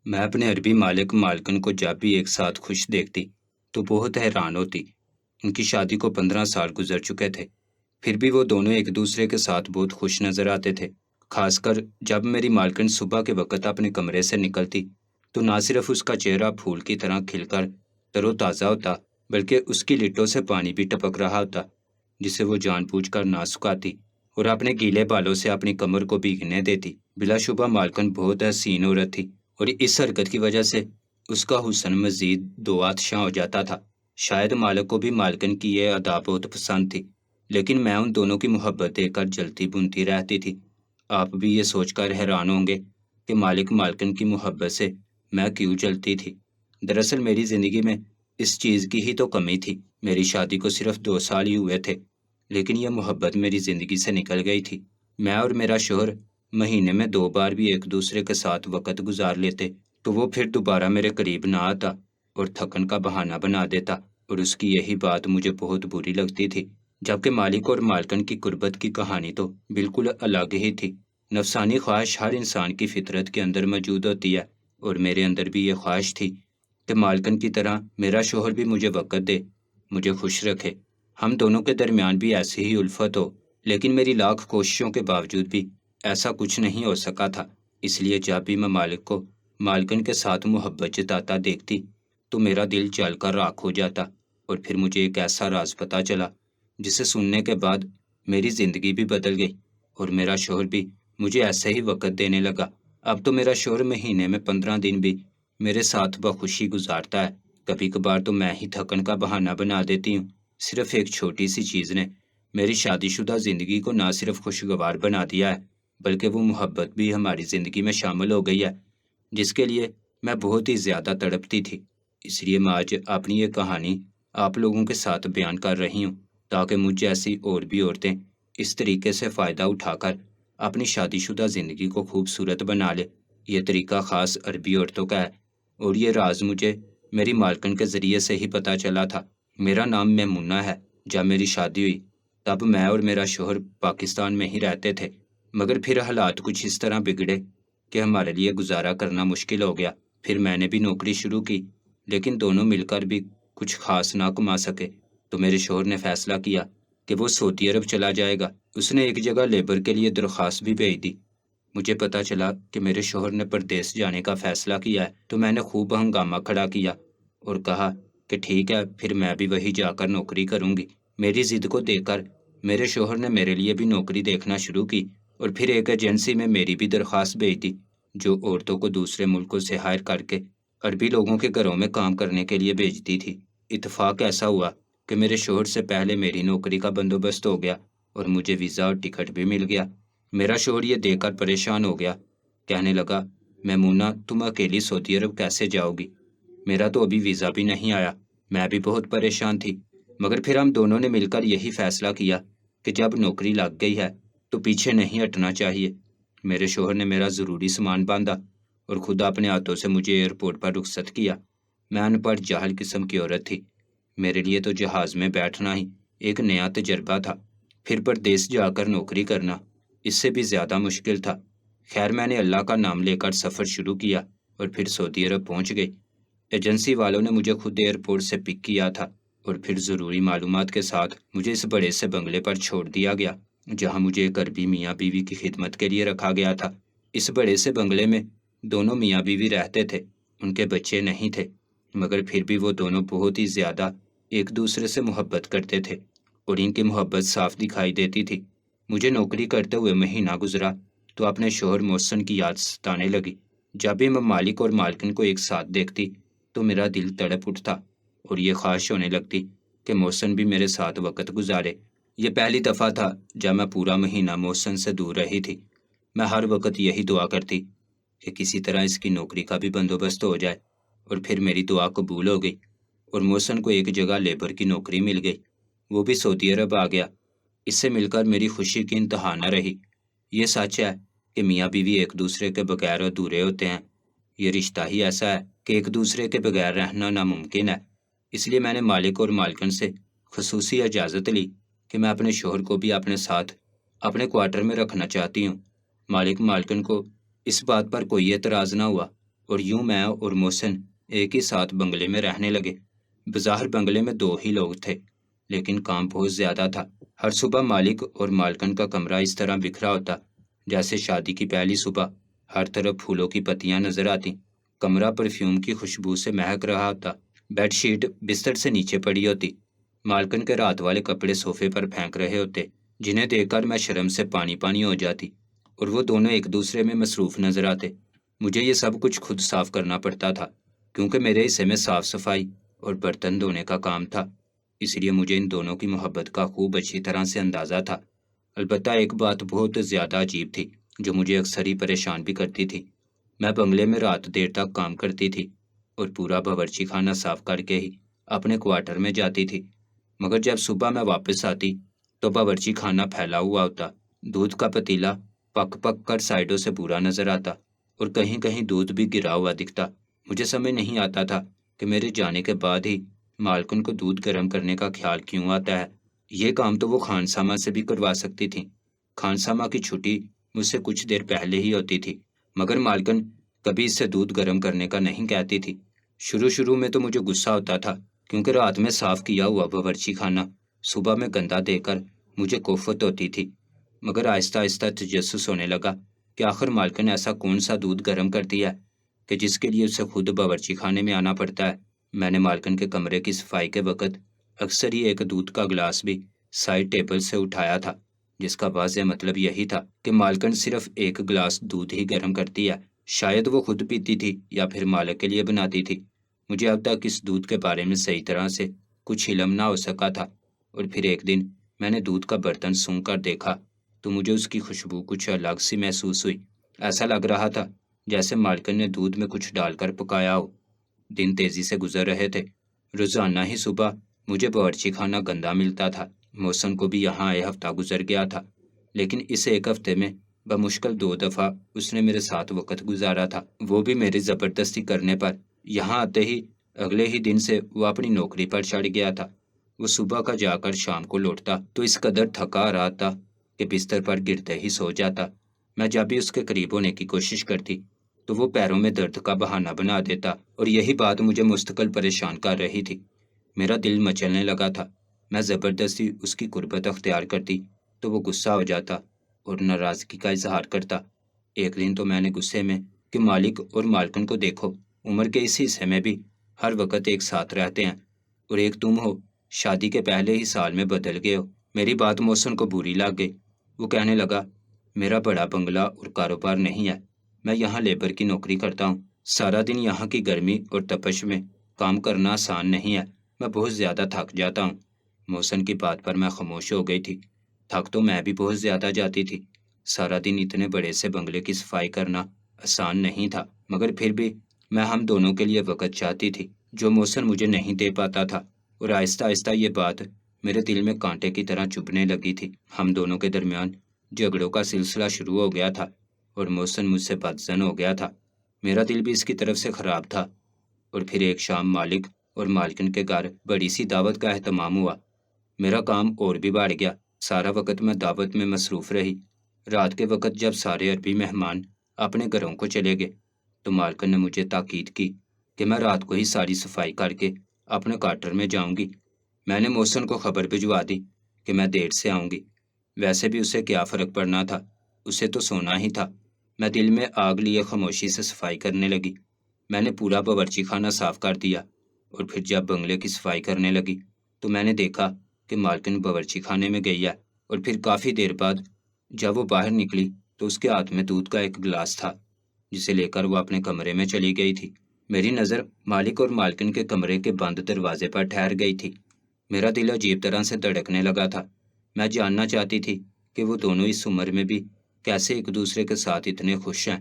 میں اپنے عربی مالک مالکن کو جب بھی ایک ساتھ خوش دیکھتی تو بہت حیران ہوتی۔ ان کی شادی کو 15 سال گزر چکے تھے، پھر بھی وہ دونوں ایک دوسرے کے ساتھ بہت خوش نظر آتے تھے۔ خاص کر جب میری مالکن صبح کے وقت اپنے کمرے سے نکلتی تو نہ صرف اس کا چہرہ پھول کی طرح کھل کر تر و تازہ ہوتا، بلکہ اس کی لٹوں سے پانی بھی ٹپک رہا ہوتا، جسے وہ جان بوجھ کر نہ سکھاتی اور اپنے گیلے بالوں سے اپنی کمر کو بھیگنے دیتی۔ بلا شبہ مالکن بہت حسین عورت تھی، اور اس حرکت کی وجہ سے اس کا حسن مزید دو آتشاں ہو جاتا تھا۔ شاید مالک کو بھی مالکن کی یہ ادا بہت پسند تھی، لیکن میں ان دونوں کی محبت دیکھ کر جلتی بنتی رہتی تھی۔ آپ بھی یہ سوچ کر حیران ہوں گے کہ مالک مالکن کی محبت سے میں کیوں جلتی تھی۔ دراصل میری زندگی میں اس چیز کی ہی تو کمی تھی۔ میری شادی کو صرف 2 سال ہی ہوئے تھے، لیکن یہ محبت میری زندگی سے نکل گئی تھی۔ میں اور میرا شوہر مہینے میں 2 بار بھی ایک دوسرے کے ساتھ وقت گزار لیتے تو وہ پھر دوبارہ میرے قریب نہ آتا اور تھکن کا بہانہ بنا دیتا، اور اس کی یہی بات مجھے بہت بری لگتی تھی۔ جبکہ مالک اور مالکن کی قربت کی کہانی تو بالکل الگ ہی تھی۔ نفسانی خواہش ہر انسان کی فطرت کے اندر موجود ہوتی ہے، اور میرے اندر بھی یہ خواہش تھی کہ مالکن کی طرح میرا شوہر بھی مجھے وقت دے، مجھے خوش رکھے، ہم دونوں کے درمیان بھی ایسی ہی الفت ہو۔ لیکن میری لاکھ کوششوں کے باوجود بھی ایسا کچھ نہیں ہو سکا تھا۔ اس لیے جب بھی میں مالک کو مالکن کے ساتھ محبت جتاتا دیکھتی تو میرا دل جل کر راکھ ہو جاتا، اور پھر مجھے ایک ایسا راز پتہ چلا جسے سننے کے بعد میری زندگی بھی بدل گئی، اور میرا شوہر بھی مجھے ایسے ہی وقت دینے لگا۔ اب تو میرا شوہر مہینے میں 15 دن بھی میرے ساتھ بخوشی گزارتا ہے۔ کبھی کبھار تو میں ہی تھکن کا بہانہ بنا دیتی ہوں۔ صرف ایک چھوٹی سی چیز نے میری شادی شدہ زندگی کو نہ صرف خوشگوار بنا دیا ہے، بلکہ وہ محبت بھی ہماری زندگی میں شامل ہو گئی ہے، جس کے لیے میں بہت ہی زیادہ تڑپتی تھی۔ اس لیے میں آج اپنی یہ کہانی آپ لوگوں کے ساتھ بیان کر رہی ہوں، تاکہ مجھ جیسی اور بھی عورتیں اس طریقے سے فائدہ اٹھا کر اپنی شادی شدہ زندگی کو خوبصورت بنا لے۔ یہ طریقہ خاص عربی عورتوں کا ہے، اور یہ راز مجھے میری مالکن کے ذریعے سے ہی پتہ چلا تھا۔ میرا نام میمونہ ہے۔ جب میری شادی ہوئی تب میں اور میرا شوہر پاکستان میں ہی رہتے تھے، مگر پھر حالات کچھ اس طرح بگڑے کہ ہمارے لیے گزارا کرنا مشکل ہو گیا۔ پھر میں نے بھی نوکری شروع کی، لیکن دونوں مل کر بھی کچھ خاص نہ کما سکے، تو میرے شوہر نے فیصلہ کیا کہ وہ سعودی عرب چلا جائے گا۔ اس نے ایک جگہ لیبر کے لیے درخواست بھی بھیج دی۔ مجھے پتہ چلا کہ میرے شوہر نے پردیس جانے کا فیصلہ کیا ہے، تو میں نے خوب ہنگامہ کھڑا کیا اور کہا کہ ٹھیک ہے، پھر میں بھی وہی جا کر نوکری کروں گی۔ میری ضد کو دیکھ کر میرے شوہر نے میرے لیے بھی نوکری دیکھنا شروع کی، اور پھر ایک ایجنسی میں میری بھی درخواست بھیج دی جو عورتوں کو دوسرے ملکوں سے ہائر کر کے عربی لوگوں کے گھروں میں کام کرنے کے لیے بھیجتی تھی۔ اتفاق ایسا ہوا کہ میرے شوہر سے پہلے میری نوکری کا بندوبست ہو گیا اور مجھے ویزا اور ٹکٹ بھی مل گیا۔ میرا شوہر یہ دیکھ کر پریشان ہو گیا، کہنے لگا، میمونہ تم اکیلی سعودی عرب کیسے جاؤ گی؟ میرا تو ابھی ویزا بھی نہیں آیا۔ میں بھی بہت پریشان تھی، مگر پھر ہم دونوں نے مل کر یہی فیصلہ کیا کہ جب نوکری لگ گئی ہے تو پیچھے نہیں ہٹنا چاہیے۔ میرے شوہر نے میرا ضروری سامان باندھا اور خود اپنے ہاتھوں سے مجھے ایئرپورٹ پر رخصت کیا۔ میں ان پڑھ جاہل قسم کی عورت تھی، میرے لیے تو جہاز میں بیٹھنا ہی ایک نیا تجربہ تھا، پھر پردیس جا کر نوکری کرنا اس سے بھی زیادہ مشکل تھا۔ خیر میں نے اللہ کا نام لے کر سفر شروع کیا اور پھر سعودی عرب پہنچ گئی۔ ایجنسی والوں نے مجھے خود ایئرپورٹ سے پک کیا تھا، اور پھر ضروری معلومات کے ساتھ مجھے اس بڑے سے بنگلے پر چھوڑ دیا گیا جہاں مجھے ایک عربی میاں بیوی کی خدمت کے لیے رکھا گیا تھا۔ اس بڑے سے بنگلے میں دونوں میاں بیوی رہتے تھے، ان کے بچے نہیں تھے، مگر پھر بھی وہ دونوں بہت ہی زیادہ ایک دوسرے سے محبت کرتے تھے، اور ان کی محبت صاف دکھائی دیتی تھی۔ مجھے نوکری کرتے ہوئے مہینہ گزرا تو اپنے شوہر محسن کی یاد ستانے لگی۔ جب بھی میں مالک اور مالکن کو ایک ساتھ دیکھتی تو میرا دل تڑپ اٹھتا اور یہ خواہش ہونے لگتی کہ محسن بھی میرے ساتھ وقت گزارے۔ یہ پہلی دفعہ تھا جب میں پورا مہینہ محسن سے دور رہی تھی۔ میں ہر وقت یہی دعا کرتی کہ کسی طرح اس کی نوکری کا بھی بندوبست ہو جائے، اور پھر میری دعا قبول ہو گئی اور محسن کو ایک جگہ لیبر کی نوکری مل گئی۔ وہ بھی سعودی عرب آ گیا۔ اس سے مل کر میری خوشی کی انتہا نہ رہی۔ یہ سچ ہے کہ میاں بیوی ایک دوسرے کے بغیر ادھورے ہوتے ہیں۔ یہ رشتہ ہی ایسا ہے کہ ایک دوسرے کے بغیر رہنا ناممکن ہے۔ اس لیے میں نے مالک اور مالکن سے خصوصی اجازت لی کہ میں اپنے شوہر کو بھی اپنے ساتھ اپنے کوارٹر میں رکھنا چاہتی ہوں۔ مالک مالکن کو اس بات پر کوئی اعتراض نہ ہوا، اور یوں میں اور محسن ایک ہی ساتھ بنگلے میں رہنے لگے۔ بظاہر بنگلے میں 2 ہی لوگ تھے، لیکن کام بہت زیادہ تھا۔ ہر صبح مالک اور مالکن کا کمرہ اس طرح بکھرا ہوتا جیسے شادی کی پہلی صبح۔ ہر طرف پھولوں کی پتیاں نظر آتی، کمرہ پرفیوم کی خوشبو سے مہک رہا ہوتا، بیڈ شیٹ بستر سے نیچے پڑی ہوتی، مالکن کے رات والے کپڑے صوفے پر پھینک رہے ہوتے جنہیں دیکھ کر میں شرم سے پانی پانی ہو جاتی، اور وہ دونوں ایک دوسرے میں مصروف نظر آتے۔ مجھے یہ سب کچھ خود صاف کرنا پڑتا تھا، کیونکہ میرے حصے میں صاف صفائی اور برتن دھونے کا کام تھا، اس لیے مجھے ان دونوں کی محبت کا خوب اچھی طرح سے اندازہ تھا۔ البتہ ایک بات بہت زیادہ عجیب تھی جو مجھے اکثر ہی پریشان بھی کرتی تھی۔ میں بنگلے میں رات دیر تک کام کرتی تھی اور پورا باورچی خانہ صاف کر کے ہی اپنے کوارٹر میں جاتی تھی، مگر جب صبح میں واپس آتی تو باورچی خانہ پھیلا ہوا ہوتا، دودھ کا پتیلا پک پک کر سائڈوں سے برا نظر آتا اور کہیں کہیں دودھ بھی گرا ہوا دکھتا۔ مجھے سمجھ نہیں آتا تھا کہ میرے جانے کے بعد ہی مالکن کو دودھ گرم کرنے کا خیال کیوں آتا ہے۔ یہ کام تو وہ خانسامہ سے بھی کروا سکتی تھی، خانسامہ کی چھٹی مجھ سے کچھ دیر پہلے ہی ہوتی تھی، مگر مالکن کبھی اس سے دودھ گرم کرنے کا نہیں کہتی تھی۔ شروع میں تو مجھے غصہ ہوتا تھا، کیونکہ رات میں صاف کیا ہوا باورچی خانہ صبح میں گندا دے کر مجھے کوفت ہوتی تھی، مگر آہستہ آہستہ تجسس ہونے لگا کہ آخر مالکن ایسا کون سا دودھ گرم کرتی ہے کہ جس کے لیے اسے خود باورچی خانے میں آنا پڑتا ہے۔ میں نے مالکن کے کمرے کی صفائی کے وقت اکثر ہی ایک دودھ کا گلاس بھی سائڈ ٹیبل سے اٹھایا تھا، جس کا واضح مطلب یہی تھا کہ مالکن صرف ایک گلاس دودھ ہی گرم کرتی ہے، شاید وہ خود پیتی تھی یا پھر مالک کے لیے بناتی تھی۔ مجھے اب تک اس دودھ کے بارے میں صحیح طرح سے کچھ علم نہ ہو سکا تھا، اور پھر ایک دن میں نے دودھ کا برتن سونگھ کر دیکھا تو مجھے اس کی خوشبو کچھ الگ سی محسوس ہوئی۔ ایسا لگ رہا تھا جیسے مالکن نے دودھ میں کچھ ڈال کر پکایا ہو۔ دن تیزی سے گزر رہے تھے، روزانہ ہی صبح مجھے باورچی خانہ گندا ملتا تھا۔ محسن کو بھی یہاں آئے ہفتہ گزر گیا تھا، لیکن اس ایک ہفتے میں بمشکل 2 دفعہ اس نے میرے ساتھ وقت گزارا تھا، وہ بھی میری زبردستی کرنے پر۔ یہاں آتے ہی اگلے ہی دن سے وہ اپنی نوکری پر چڑھ گیا تھا۔ وہ صبح کا جا کر شام کو لوٹتا تو اس قدر تھکا رہا تھا کہ بستر پر گرتے ہی سو جاتا۔ میں جب بھی اس کے قریب ہونے کی کوشش کرتی تو وہ پیروں میں درد کا بہانہ بنا دیتا، اور یہی بات مجھے مستقل پریشان کر رہی تھی۔ میرا دل مچلنے لگا تھا۔ میں زبردستی اس کی قربت اختیار کرتی تو وہ غصہ ہو جاتا اور ناراضگی کا اظہار کرتا۔ ایک دن تو میں نے غصے میں کہ مالک اور مالکن کو دیکھو، عمر کے اس حصے میں بھی ہر وقت ایک ساتھ رہتے ہیں، اور ایک تم ہو، شادی کے پہلے ہی سال میں بدل گئے ہو۔ میری بات محسن کو بری لگ گئی۔ وہ کہنے لگا، میرا بڑا بنگلہ اور کاروبار نہیں ہے، میں یہاں لیبر کی نوکری کرتا ہوں، سارا دن یہاں کی گرمی اور تپش میں کام کرنا آسان نہیں ہے، میں بہت زیادہ تھک جاتا ہوں۔ محسن کی بات پر میں خاموش ہو گئی تھی۔ تھک تو میں بھی بہت زیادہ جاتی تھی، سارا دن اتنے بڑے سے بنگلے کی صفائی کرنا آسان نہیں تھا، مگر پھر بھی میں ہم دونوں کے لیے وقت چاہتی تھی جو محسن مجھے نہیں دے پاتا تھا، اور آہستہ آہستہ یہ بات میرے دل میں کانٹے کی طرح چبھنے لگی تھی۔ ہم دونوں کے درمیان جھگڑوں کا سلسلہ شروع ہو گیا تھا اور محسن مجھ سے بدظن ہو گیا تھا۔ میرا دل بھی اس کی طرف سے خراب تھا، اور پھر ایک شام مالک اور مالکن کے گھر بڑی سی دعوت کا اہتمام ہوا۔ میرا کام اور بھی بڑھ گیا، سارا وقت میں دعوت میں مصروف رہی۔ رات کے وقت جب سارے عربی مہمان اپنے گھروں کو چلے گئے تو مالکن نے مجھے تاکید کی کہ میں رات کو ہی ساری صفائی کر کے اپنے کوارٹر میں جاؤں گی۔ میں نے محسن کو خبر بھجوا دی کہ میں دیر سے آؤں گی۔ ویسے بھی اسے کیا فرق پڑنا تھا، اسے تو سونا ہی تھا۔ میں دل میں آگ لیے خاموشی سے صفائی کرنے لگی۔ میں نے پورا باورچی خانہ صاف کر دیا، اور پھر جب بنگلے کی صفائی کرنے لگی تو میں نے دیکھا کہ مالکن باورچی خانے میں گئی ہے، اور پھر کافی دیر بعد جب وہ باہر نکلی تو اس کے ہاتھ میں دودھ کا ایک گلاس تھا جسے لے کر وہ اپنے کمرے میں چلی گئی تھی۔ میری نظر مالک اور مالکن کے کمرے کے بند دروازے پر ٹھہر گئی تھی۔ میرا دل عجیب طرح سے دھڑکنے لگا تھا۔ میں جاننا چاہتی تھی کہ وہ دونوں اس عمر میں بھی کیسے ایک دوسرے کے ساتھ اتنے خوش ہیں،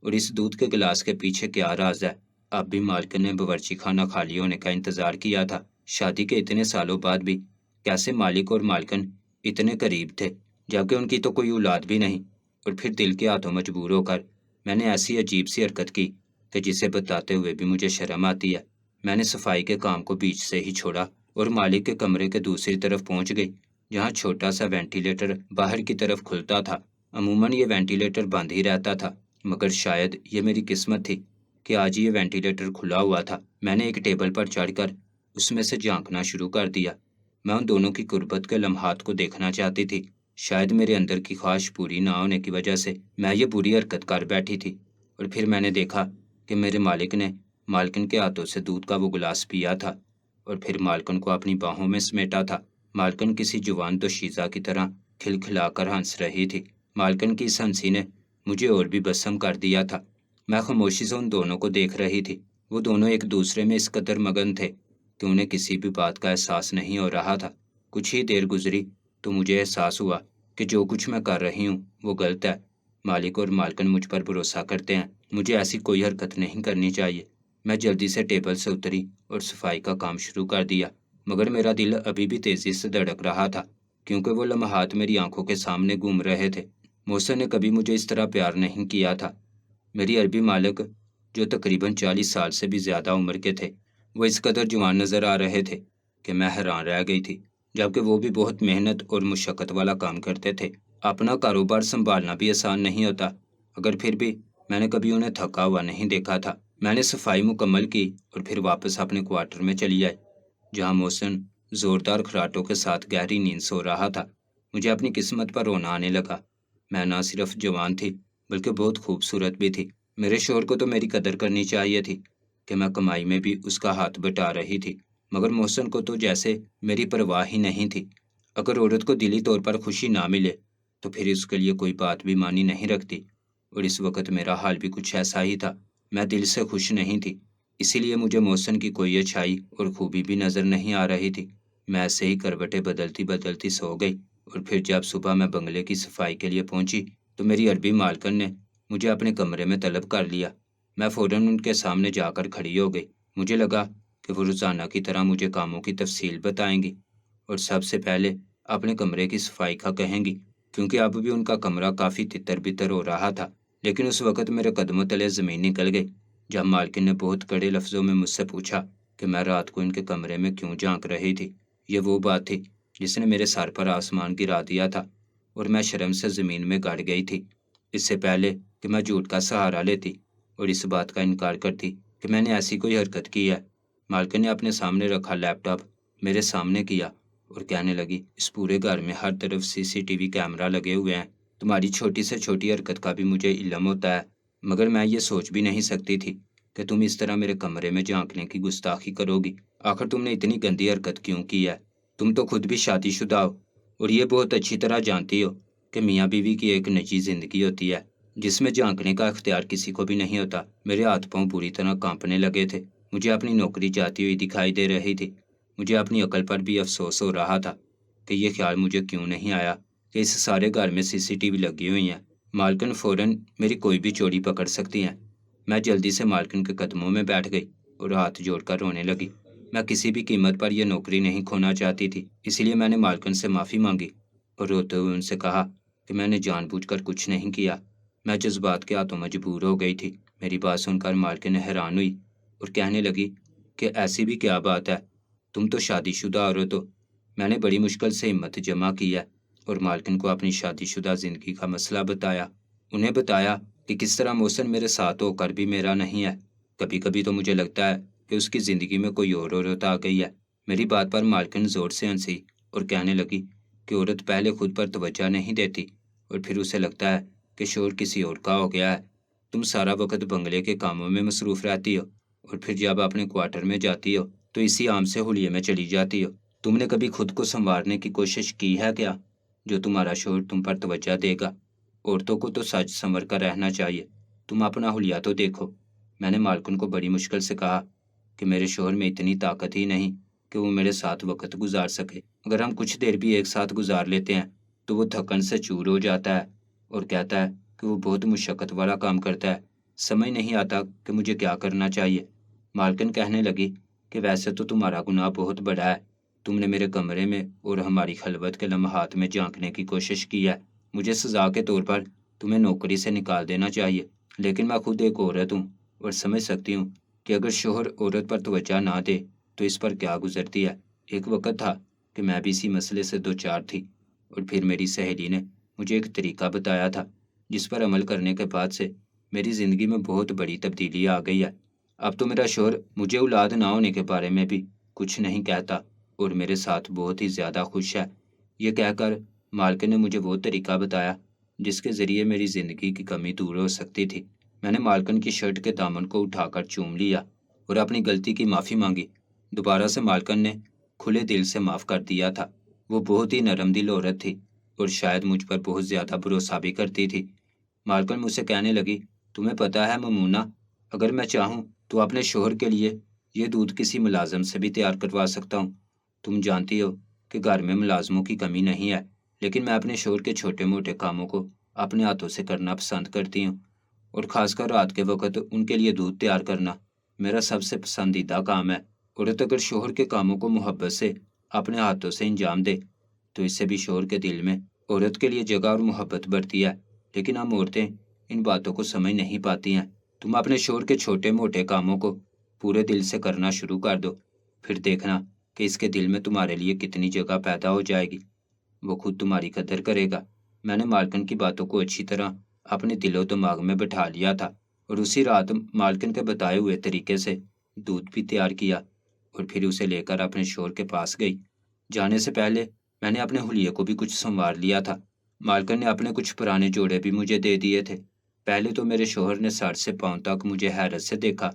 اور اس دودھ کے گلاس کے پیچھے کیا راز ہے۔ اب بھی مالکن نے باورچی خانہ خالی ہونے کا انتظار کیا تھا۔ شادی کے اتنے سالوں بعد بھی کیسے مالک اور مالکن اتنے قریب تھے، جبکہ ان کی تو کوئی اولاد بھی نہیں، اور پھر دل کے ہاتھوں مجبور ہو کر میں نے ایسی عجیب سی حرکت کی کہ جسے بتاتے ہوئے بھی مجھے شرم آتی ہے۔ میں نے صفائی کے کام کو بیچ سے ہی چھوڑا اور مالک کے کمرے کے دوسری طرف پہنچ گئی، جہاں چھوٹا سا وینٹیلیٹر باہر کی طرف کھلتا تھا۔ عموماً یہ وینٹیلیٹر بند ہی رہتا تھا، مگر شاید یہ میری قسمت تھی کہ آج یہ وینٹیلیٹر کھلا ہوا تھا۔ میں نے ایک ٹیبل پر چڑھ کر اس میں سے جھانکنا شروع کر دیا۔ میں ان دونوں کی قربت کے لمحات کو دیکھنا چاہتی تھی۔ شاید میرے اندر کی خواہش پوری نہ ہونے کی وجہ سے میں یہ بری حرکت کر بیٹھی تھی۔ اور پھر میں نے دیکھا کہ میرے مالک نے مالکن کے ہاتھوں سے دودھ کا وہ گلاس پیا تھا اور پھر مالکن کو اپنی باہوں میں سمیٹا تھا۔ مالکن کسی جوان دوشیزہ کی طرح کھلکھلا کر ہنس رہی تھی۔ مالکن کی اس ہنسی نے مجھے اور بھی بسم کر دیا تھا۔ میں خاموشی سے ان دونوں کو دیکھ رہی تھی۔ وہ دونوں ایک دوسرے میں اس قدر مگن تھے کہ انہیں کسی بھی بات کا احساس نہیں ہو رہا تھا۔ کچھ ہی دیر گزری تو مجھے احساس ہوا کہ جو کچھ میں کر رہی ہوں وہ غلط ہے۔ مالک اور مالکن مجھ پر بھروسہ کرتے ہیں، مجھے ایسی کوئی حرکت نہیں کرنی چاہیے۔ میں جلدی سے ٹیبل سے اتری اور صفائی کا کام شروع کر دیا، مگر میرا دل ابھی بھی تیزی سے دھڑک رہا تھا کیونکہ وہ لمحات میری آنکھوں کے سامنے گھوم رہے تھے۔ محسن نے کبھی مجھے اس طرح پیار نہیں کیا تھا۔ میری عربی مالک جو تقریباً 40 سال سے بھی زیادہ عمر کے تھے، وہ اس قدر جوان نظر آ رہے تھے کہ میں حیران رہ گئی تھی، جبکہ وہ بھی بہت محنت اور مشقت والا کام کرتے تھے۔ اپنا کاروبار سنبھالنا بھی آسان نہیں ہوتا، اگر پھر بھی میں نے کبھی انہیں تھکا ہوا نہیں دیکھا تھا۔ میں نے صفائی مکمل کی اور پھر واپس اپنے کوارٹر میں چلی آئی، جہاں محسن زوردار خراٹوں کے ساتھ گہری نیند سو رہا تھا۔ مجھے اپنی قسمت پر رونا آنے لگا۔ میں نہ صرف جوان تھی بلکہ بہت خوبصورت بھی تھی۔ میرے شوہر کو تو میری قدر کرنی چاہیے تھی کہ میں کمائی میں بھی اس کا ہاتھ بٹا رہی تھی، مگر محسن کو تو جیسے میری پرواہ ہی نہیں تھی۔ اگر عورت کو دلی طور پر خوشی نہ ملے تو پھر اس کے لیے کوئی بات بھی معنی نہیں رکھتی، اور اس وقت میرا حال بھی کچھ ایسا ہی تھا۔ میں دل سے خوش نہیں تھی، اسی لیے مجھے محسن کی کوئی اچھائی اور خوبی بھی نظر نہیں آ رہی تھی۔ میں ایسے ہی کروٹیں بدلتی بدلتی سو گئی، اور پھر جب صبح میں بنگلے کی صفائی کے لیے پہنچی تو میری عربی مالکن نے مجھے اپنے کمرے میں طلب کر لیا۔ میں فوراً ان کے سامنے جا کر کھڑی ہو گئی۔ مجھے لگا کہ وہ روزانہ کی طرح مجھے کاموں کی تفصیل بتائیں گی اور سب سے پہلے اپنے کمرے کی صفائی کا کہیں گی، کیونکہ اب بھی ان کا کمرہ کافی تتر بتر ہو رہا تھا۔ لیکن اس وقت میرے قدموں تلے زمین نکل گئی جب مالکن نے بہت کڑے لفظوں میں مجھ سے پوچھا کہ میں رات کو ان کے کمرے میں کیوں جھانک رہی تھی۔ یہ وہ بات تھی جس نے میرے سر پر آسمان گرا دیا تھا اور میں شرم سے زمین میں گڑ گئی تھی۔ اس سے پہلے کہ میں جھوٹ کا سہارا لیتی اور اس بات کا انکار کرتی کہ میں نے ایسی کوئی حرکت کی ہے، مالکن نے اپنے سامنے رکھا لیپ ٹاپ میرے سامنے کیا اور کہنے لگی، اس پورے گھر میں ہر طرف CCTV کیمرہ لگے ہوئے ہیں، تمہاری چھوٹی سے چھوٹی حرکت کا بھی مجھے علم ہوتا ہے، مگر میں یہ سوچ بھی نہیں سکتی تھی کہ تم اس طرح میرے کمرے میں جھانکنے کی گستاخی کرو گی۔ آخر تم نے اتنی گندی حرکت کیوں کی ہے؟ تم تو خود بھی شادی شدہ ہو اور یہ بہت اچھی طرح جانتی ہو کہ میاں بیوی کی ایک نجی زندگی ہوتی ہے جس میں جھانکنے کا اختیار کسی کو بھی نہیں ہوتا۔ میرے ہاتھ پاؤں بری طرح کانپنے لگے تھے، مجھے اپنی نوکری جاتی ہوئی دکھائی دے رہی تھی۔ مجھے اپنی عقل پر بھی افسوس ہو رہا تھا کہ یہ خیال مجھے کیوں نہیں آیا کہ اس سارے گھر میں CCTV لگی ہوئی ہیں، مالکن فوراً میری کوئی بھی چوری پکڑ سکتی ہیں۔ میں جلدی سے مالکن کے قدموں میں بیٹھ گئی اور ہاتھ جوڑ کر رونے لگی۔ میں کسی بھی قیمت پر یہ نوکری نہیں کھونا چاہتی تھی، اسی لیے میں نے مالکن سے معافی مانگی اور روتے ہوئے ان سے کہا کہ میں نے جان بوجھ کر کچھ نہیں کیا، میں جذبات کے ہاتھوں مجبور ہو گئی تھی۔ میری بات سن کر مالکن حیران ہوئی اور کہنے لگی کہ ایسی بھی کیا بات ہے، تم تو شادی شدہ عورت ہو۔ میں نے بڑی مشکل سے ہمت جمع کی ہے اور مالکن کو اپنی شادی شدہ زندگی کا مسئلہ بتایا۔ انہیں بتایا کہ کس طرح محسن میرے ساتھ ہو کر بھی میرا نہیں ہے۔ کبھی کبھی تو مجھے لگتا ہے کہ اس کی زندگی میں کوئی اور عورت آ گئی ہے۔ میری بات پر مالکن زور سے ہنسی اور کہنے لگی کہ عورت پہلے خود پر توجہ نہیں دیتی اور پھر اسے لگتا ہے کہ شوہر کسی اور کا ہو گیا ہے۔ تم سارا وقت بنگلے کے کاموں میں مصروف رہتی ہو اور پھر جب اپنے کوارٹر میں جاتی ہو تو اسی عام سے حلیے میں چلی جاتی ہو۔ تم نے کبھی خود کو سنوارنے کی کوشش کی ہے کیا جو تمہارا شوہر تم پر توجہ دے گا؟ عورتوں کو تو سج سنور کر رہنا چاہیے، تم اپنا حلیہ تو دیکھو۔ میں نے مالکن کو بڑی مشکل سے کہا کہ میرے شوہر میں اتنی طاقت ہی نہیں کہ وہ میرے ساتھ وقت گزار سکے۔ اگر ہم کچھ دیر بھی ایک ساتھ گزار لیتے ہیں تو وہ تھکن سے چور ہو جاتا ہے اور کہتا ہے کہ وہ بہت مشقت والا کام کرتا ہے، سمجھ نہیں آتا کہ مجھے کیا کرنا چاہیے۔ مالکن کہنے لگی کہ ویسے تو تمہارا گناہ بہت بڑا ہے، تم نے میرے کمرے میں اور ہماری خلوت کے لمحات میں جھانکنے کی کوشش کی ہے۔ مجھے سزا کے طور پر تمہیں نوکری سے نکال دینا چاہیے، لیکن میں خود ایک عورت ہوں اور سمجھ سکتی ہوں کہ اگر شوہر عورت پر توجہ نہ دے تو اس پر کیا گزرتی ہے۔ ایک وقت تھا کہ میں بھی اسی مسئلے سے دوچار تھی اور پھر میری سہیلی نے مجھے ایک طریقہ بتایا تھا جس پر عمل کرنے کے بعد سے میری زندگی میں بہت بڑی تبدیلی آ گئی ہے۔ اب تو میرا شوہر مجھے اولاد نہ ہونے کے بارے میں بھی کچھ نہیں کہتا اور میرے ساتھ بہت ہی زیادہ خوش ہے۔ یہ کہہ کر مالکن نے مجھے وہ طریقہ بتایا جس کے ذریعے میری زندگی کی کمی دور ہو سکتی تھی۔ میں نے مالکن کی شرٹ کے دامن کو اٹھا کر چوم لیا اور اپنی غلطی کی معافی مانگی۔ دوبارہ سے مالکن نے کھلے دل سے معاف کر دیا تھا۔ وہ بہت ہی نرم دل عورت تھی اور شاید مجھ پر بہت زیادہ بھروسہ بھی کرتی تھی۔ مالکن مجھ سے کہنے لگی، تمہیں پتہ ہے ممونہ، اگر میں چاہوں تو اپنے شوہر کے لیے یہ دودھ کسی ملازم سے بھی تیار کروا سکتا ہوں۔ تم جانتی ہو کہ گھر میں ملازموں کی کمی نہیں ہے، لیکن میں اپنے شوہر کے چھوٹے موٹے کاموں کو اپنے ہاتھوں سے کرنا پسند کرتی ہوں، اور خاص کر رات کے وقت ان کے لیے دودھ تیار کرنا میرا سب سے پسندیدہ کام ہے۔ عورت اگر شوہر کے کاموں کو محبت سے اپنے ہاتھوں سے انجام دے تو اس سے بھی شوہر کے دل میں عورت کے لیے جگہ اور محبت بڑھتی ہے، لیکن ہم عورتیں ان باتوں کو سمجھ نہیں پاتی ہیں۔ تم اپنے شوہر کے چھوٹے موٹے کاموں کو پورے دل سے کرنا شروع کر دو، پھر دیکھنا کہ اس کے دل میں تمہارے لیے کتنی جگہ پیدا ہو جائے گی۔ وہ خود تمہاری قدر کرے گا۔ میں نے مالکن کی باتوں کو اچھی طرح اپنے دل و دماغ میں بٹھا لیا تھا اور اسی رات مالکن کے بتائے ہوئے طریقے سے دودھ بھی تیار کیا اور پھر اسے لے کر اپنے شوہر کے پاس گئی۔ جانے سے پہلے میں نے اپنے حلیے کو بھی کچھ سنوار لیا تھا۔ مالکن نے اپنے کچھ پرانے جوڑے بھی مجھے دے دیے تھے۔ پہلے تو میرے شوہر نے سر سے پاؤں تک مجھے حیرت سے دیکھا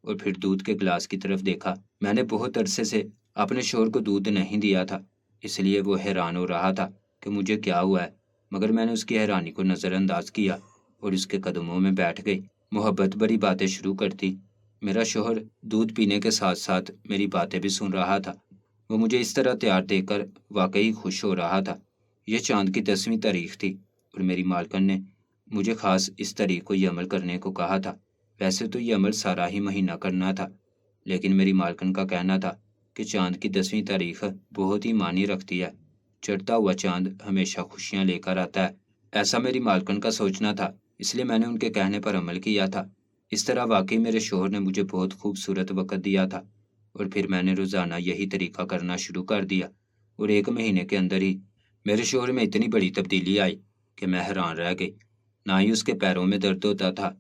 اور پھر دودھ کے گلاس کی طرف دیکھا۔ میں نے بہت عرصے سے اپنے شوہر کو دودھ نہیں دیا تھا، اس لیے وہ حیران ہو رہا تھا کہ مجھے کیا ہوا ہے، مگر میں نے اس کی حیرانی کو نظر انداز کیا اور اس کے قدموں میں بیٹھ گئی۔ محبت بھری باتیں شروع کرتی۔ میرا شوہر دودھ پینے کے ساتھ ساتھ میری باتیں بھی سن رہا تھا۔ وہ مجھے اس طرح تیار دیکھ کر واقعی خوش ہو رہا تھا۔ یہ چاند کی 10ویں تاریخ تھی اور میری مالکن نے مجھے خاص اس تاریخ کو یہ عمل کرنے کو کہا تھا۔ ویسے تو یہ عمل سارا ہی مہینہ کرنا تھا، لیکن میری مالکن کا کہنا تھا کہ چاند کی 10ویں تاریخ بہت ہی معنی رکھتی ہے۔ چڑھتا ہوا چاند ہمیشہ خوشیاں لے کر آتا ہے، ایسا میری مالکن کا سوچنا تھا، اس لیے میں نے ان کے کہنے پر عمل کیا تھا۔ اس طرح واقعی میرے شوہر نے مجھے بہت خوبصورت وقت دیا تھا اور پھر میں نے روزانہ یہی طریقہ کرنا شروع کر دیا اور 1 مہینے کے اندر ہی میرے شوہر میں اتنی بڑی تبدیلی آئی کہ میں حیران رہ گئی۔ نہ ہی اس کے پیروں میں درد ہوتا تھا،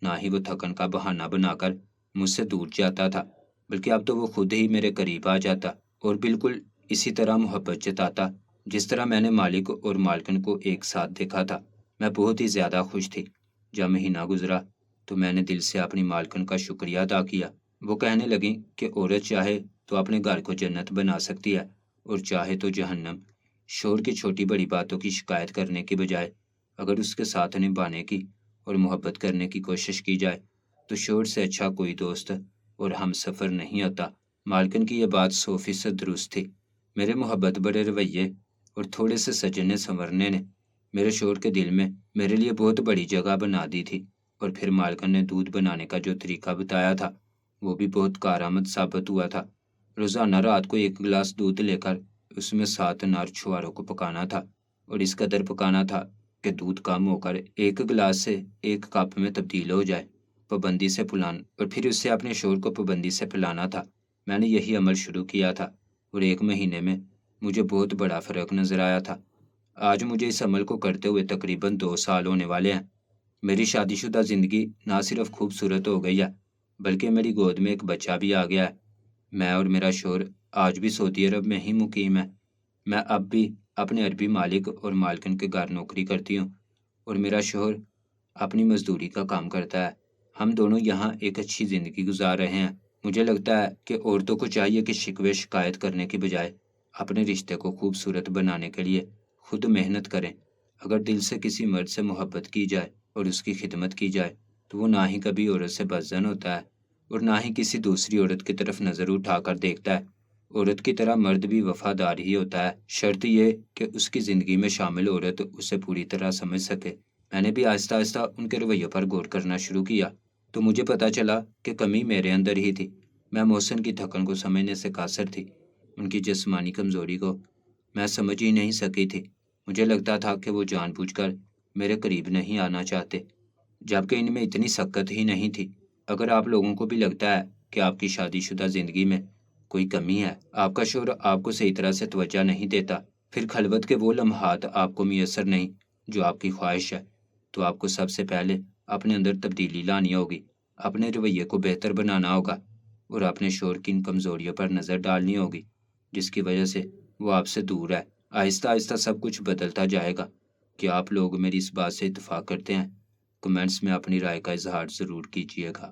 نہ ہی وہ تھکن کا بہانہ بنا کر مجھ سے دور جاتا تھا، بلکہ اب تو وہ خود ہی میرے قریب آ جاتا اور بالکل اسی طرح محبت جتاتا جس طرح میں نے مالک اور مالکن کو ایک ساتھ دیکھا تھا۔ میں بہت ہی زیادہ خوش تھی۔ جب مہینہ گزرا تو میں نے دل سے اپنی مالکن کا شکریہ ادا کیا۔ وہ کہنے لگیں کہ عورت چاہے تو اپنے گھر کو جنت بنا سکتی ہے اور چاہے تو جہنم۔ شوہر کی چھوٹی بڑی باتوں کی شکایت کرنے کی بجائے اگر اس کے ساتھ نبھانے کی اور محبت کرنے کی کوشش کی جائے تو شوہر سے اچھا کوئی دوست اور ہم سفر نہیں ہوتا۔ مالکن کی یہ بات 100% درست تھی۔ میرے محبت بڑے رویے اور تھوڑے سے سجنے سنورنے نے میرے شوہر کے دل میں میرے لیے بہت بڑی جگہ بنا دی تھی، اور پھر مالکن نے دودھ بنانے کا جو طریقہ بتایا تھا وہ بھی بہت کارآمد ثابت ہوا تھا۔ روزانہ رات کو 1 گلاس دودھ لے کر اس میں 7 نار چھواروں کو پکانا تھا اور اس قدر پکانا تھا کہ دودھ کم ہو کر 1 گلاس سے 1 کپ میں تبدیل ہو جائے۔ پابندی سے پلانا اور پھر اس سے اپنے شوہر کو پابندی سے پلانا تھا۔ میں نے یہی عمل شروع کیا تھا اور 1 مہینے میں مجھے بہت بڑا فرق نظر آیا تھا۔ آج مجھے اس عمل کو کرتے ہوئے تقریباً 2 سال ہونے والے ہیں۔ میری شادی شدہ زندگی نہ صرف خوبصورت ہو گئی ہے بلکہ میری گود میں ایک بچہ بھی آ گیا ہے۔ میں اور میرا شوہر آج بھی سعودی عرب میں ہی مقیم ہے۔ میں اب بھی اپنے عربی مالک اور مالکن کے گھر نوکری کرتی ہوں اور میرا شوہر اپنی مزدوری کا کام کرتا ہے۔ ہم دونوں یہاں ایک اچھی زندگی گزار رہے ہیں۔ مجھے لگتا ہے کہ عورتوں کو چاہیے کہ شکوے شکایت کرنے کی بجائے اپنے رشتے کو خوبصورت بنانے کے لیے خود محنت کریں۔ اگر دل سے کسی مرد سے محبت کی جائے اور اس کی خدمت کی جائے تو وہ نہ ہی کبھی عورت سے بدظن ہوتا ہے اور نہ ہی کسی دوسری عورت کی طرف نظر اٹھا کر دیکھتا ہے۔ عورت کی طرح مرد بھی وفادار ہی ہوتا ہے، شرط یہ کہ اس کی زندگی میں شامل عورت اسے پوری طرح سمجھ سکے۔ میں نے بھی آہستہ آہستہ ان کے رویوں پر غور کرنا شروع کیا تو مجھے پتہ چلا کہ کمی میرے اندر ہی تھی۔ میں محسن کی تھکن کو سمجھنے سے قاصر تھی، ان کی جسمانی کمزوری کو میں سمجھ ہی نہیں سکی تھی۔ مجھے لگتا تھا کہ وہ جان بوجھ کر میرے قریب نہیں آنا چاہتے، جبکہ ان میں اتنی سکت ہی نہیں تھی۔ اگر آپ لوگوں کو بھی لگتا ہے کہ آپ کی شادی شدہ زندگی میں کوئی کمی ہے، آپ کا شوہر آپ کو صحیح طرح سے توجہ نہیں دیتا، پھر خلوت کے وہ لمحات آپ کو میسر نہیں جو آپ کی خواہش ہے، تو آپ کو سب سے پہلے اپنے اندر تبدیلی لانی ہوگی، اپنے رویے کو بہتر بنانا ہوگا اور اپنے شوہر کی ان کمزوریوں پر نظر ڈالنی ہوگی جس کی وجہ سے وہ آپ سے دور ہے۔ آہستہ آہستہ سب کچھ بدلتا جائے گا۔ کیا آپ لوگ میری اس بات سے اتفاق کرتے ہیں؟ کمنٹس میں اپنی رائے کا اظہار ضرور کیجیے گا۔